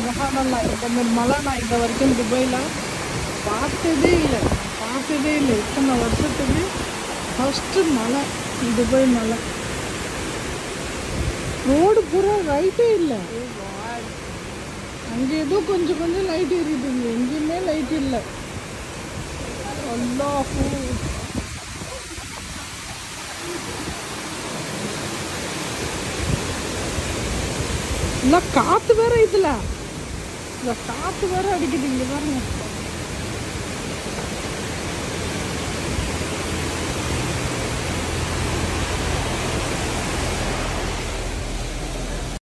சுபஹானல்லாஹ். இந்த மாதிரி மழை நான் இது வரைக்கும் துபாயில் பார்த்ததே இல்லை. இத்தனை வருஷத்துக்கு ஃபஸ்ட்டு மழை, துபாய் மழை. ரோடு பூரா லைட்டே இல்லை. அங்கே ஏதோ கொஞ்சம் லைட் எரியுதுங்க, எங்கேயுமே லைட் இல்லை. அல்லாஹ், இல்லை காற்று வேற, இதில் காற்று வேற அடிக்குது. இங்கே பாருங்க.